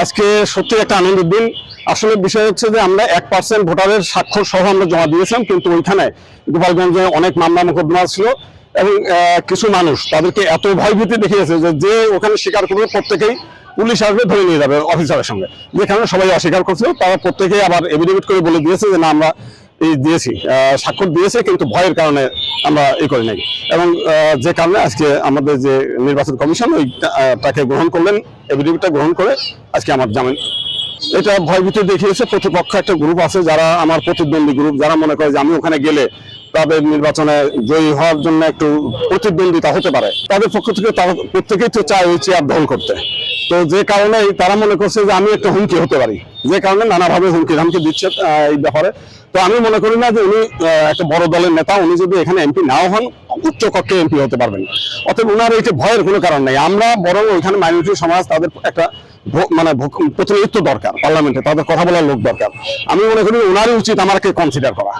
আজকে সত্যি একটা আনন্দের দিন। আসলে বিষয় হচ্ছে যে আমরা 1% ভোটারের স্বাক্ষর সহ আমরা জমা দিয়েছিলাম, কিন্তু ওইখানে গোপালগঞ্জে অনেক মামলা মোকদ্দমা ছিল এবং কিছু মানুষ তাদেরকে এত ভয়ভীতি দেখিয়েছে যে যে ওখানে স্বীকার করবে প্রত্যেকেই পুলিশ আসবে ধরে নিয়ে যাবে অফিসারের সঙ্গে। যেখানে সবাই অস্বীকার করছিল তারা প্রত্যেকেই আবার এফিডেভিট করে বলে দিয়েছে যে না আমরা এই দিয়েছি, স্বাক্ষর দিয়েছে, কিন্তু ভয়ের কারণে আমরা এই করি নাই। এবং যে কারণে আজকে আমাদের যে নির্বাচন কমিশন ওইটাকে গ্রহণ করলেন, এফিডেভিটটা গ্রহণ করে আজকে আমার জামিন। এটা ভয়ভীতি দেখিয়েছে প্রতিপক্ষ একটা গ্রুপ আছে যারা আমার প্রতিদ্বন্দ্বী গ্রুপ, যারা মনে করে যে আমি ওখানে গেলে তাদের নির্বাচনে জয়ী হওয়ার জন্য একটু প্রতিদ্বন্দ্বিতা হতে পারে। তাদের পক্ষ থেকে তারা প্রত্যেকেই তো চায় ওই চেয়ার দখল করতে। তো যে কারণে তারা মনে করছে যে আমি একটা হুমকি হতে পারি, যে কারণে নানাভাবে হুমকি ধামকি দিচ্ছে এই ব্যাপারে। তো আমি মনে করি না যে উনি একটা বড় দলের নেতা, উনি যদি এখানে এমপি নাও হন উচ্চ কক্ষে এমপি হতে পারবেন। অতএব ওনার এই যে ভয়ের কোনো কারণ নেই। আমরা বরং ওইখানে মাইনরিটি সমাজ, তাদের একটা মানে প্রতিনিধিত্ব দরকার, পার্লামেন্টে তাদের কথা বলার লোক দরকার। আমি মনে করি ওনারই উচিত আমাকে কনসিডার করা।